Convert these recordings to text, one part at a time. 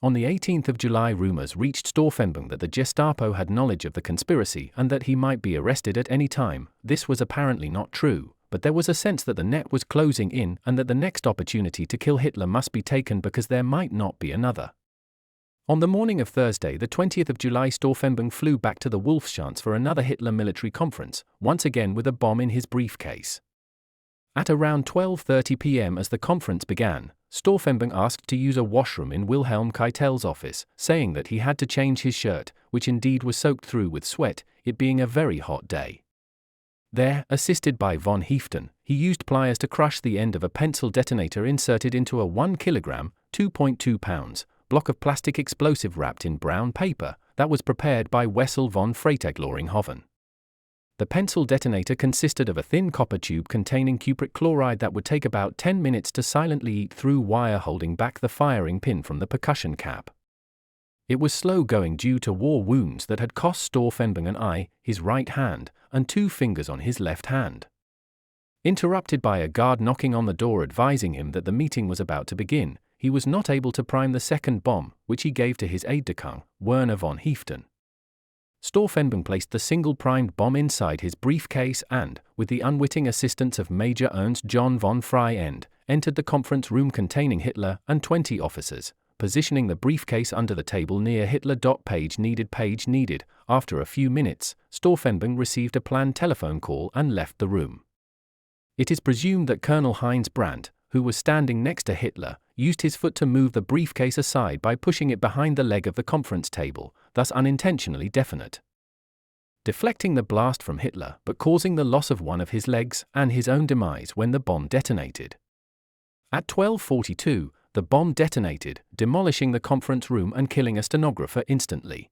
On the 18th of July, rumors reached Stauffenberg that the Gestapo had knowledge of the conspiracy and that he might be arrested at any time. This was apparently not true, but there was a sense that the net was closing in and that the next opportunity to kill Hitler must be taken because there might not be another. On the morning of Thursday, the 20th of July, Stauffenberg flew back to the Wolfsschanze for another Hitler military conference, once again with a bomb in his briefcase. At around 12:30 p.m. as the conference began, Stauffenberg asked to use a washroom in Wilhelm Keitel's office, saying that he had to change his shirt, which indeed was soaked through with sweat, it being a very hot day. There, assisted by von Haeften, he used pliers to crush the end of a pencil detonator inserted into a 1 kilogram, 2.2 pounds, block of plastic explosive wrapped in brown paper that was prepared by Wessel von Freytag-Loringhoven. The pencil detonator consisted of a thin copper tube containing cupric chloride that would take about 10 minutes to silently eat through wire holding back the firing pin from the percussion cap. It was slow going due to war wounds that had cost Stauffenberg an eye, his right hand, and 2 fingers on his left hand. Interrupted by a guard knocking on the door advising him that the meeting was about to begin, he was not able to prime the second bomb, which he gave to his aide-de-camp, Werner von Haeften. Stauffenberg placed the single-primed bomb inside his briefcase and, with the unwitting assistance of Major Ernst John von Freytag, entered the conference room containing Hitler and 20 officers, positioning the briefcase under the table near Hitler. Page needed. After a few minutes, Stauffenberg received a planned telephone call and left the room. It is presumed that Colonel Heinz Brandt, who was standing next to Hitler, used his foot to move the briefcase aside by pushing it behind the leg of the conference table, thus unintentionally deflecting the blast from Hitler but causing the loss of one of his legs and his own demise when the bomb detonated. At 12:42, the bomb detonated, demolishing the conference room and killing a stenographer instantly.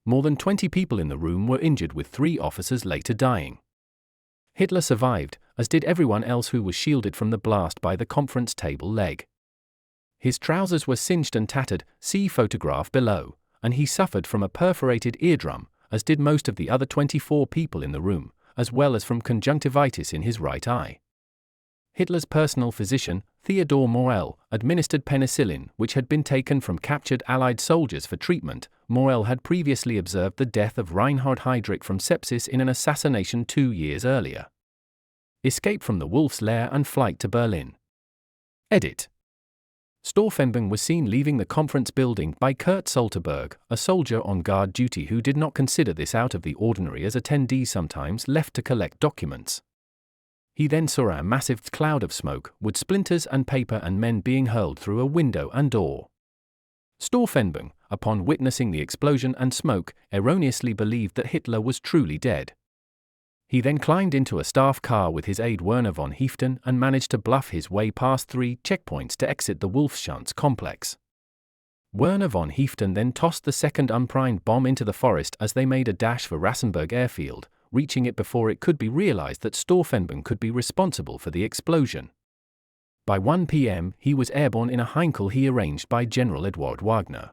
More than 20 people in the room were injured, with 3 officers later dying. Hitler survived, as did everyone else who was shielded from the blast by the conference table leg. His trousers were singed and tattered, see photograph below, and he suffered from a perforated eardrum, as did most of the other 24 people in the room, as well as from conjunctivitis in his right eye. Hitler's personal physician, Theodor Morell, administered penicillin, which had been taken from captured Allied soldiers for treatment. Morell had previously observed the death of Reinhard Heydrich from sepsis in an assassination 2 years earlier. Escape from the Wolf's Lair and flight to Berlin. Edit. Stauffenberg was seen leaving the conference building by Kurt Solterberg, a soldier on guard duty who did not consider this out of the ordinary, as attendees sometimes left to collect documents. He then saw a massive cloud of smoke, wood splinters and paper, and men being hurled through a window and door. Stauffenberg, upon witnessing the explosion and smoke, erroneously believed that Hitler was truly dead. He then climbed into a staff car with his aide Werner von Haeften and managed to bluff his way past 3 checkpoints to exit the Wolfsschanze complex. Werner von Haeften then tossed the second unprimed bomb into the forest as they made a dash for Rassenberg airfield, reaching it before it could be realized that Stauffenberg could be responsible for the explosion. By 1 p.m., he was airborne in a Heinkel he arranged by General Eduard Wagner.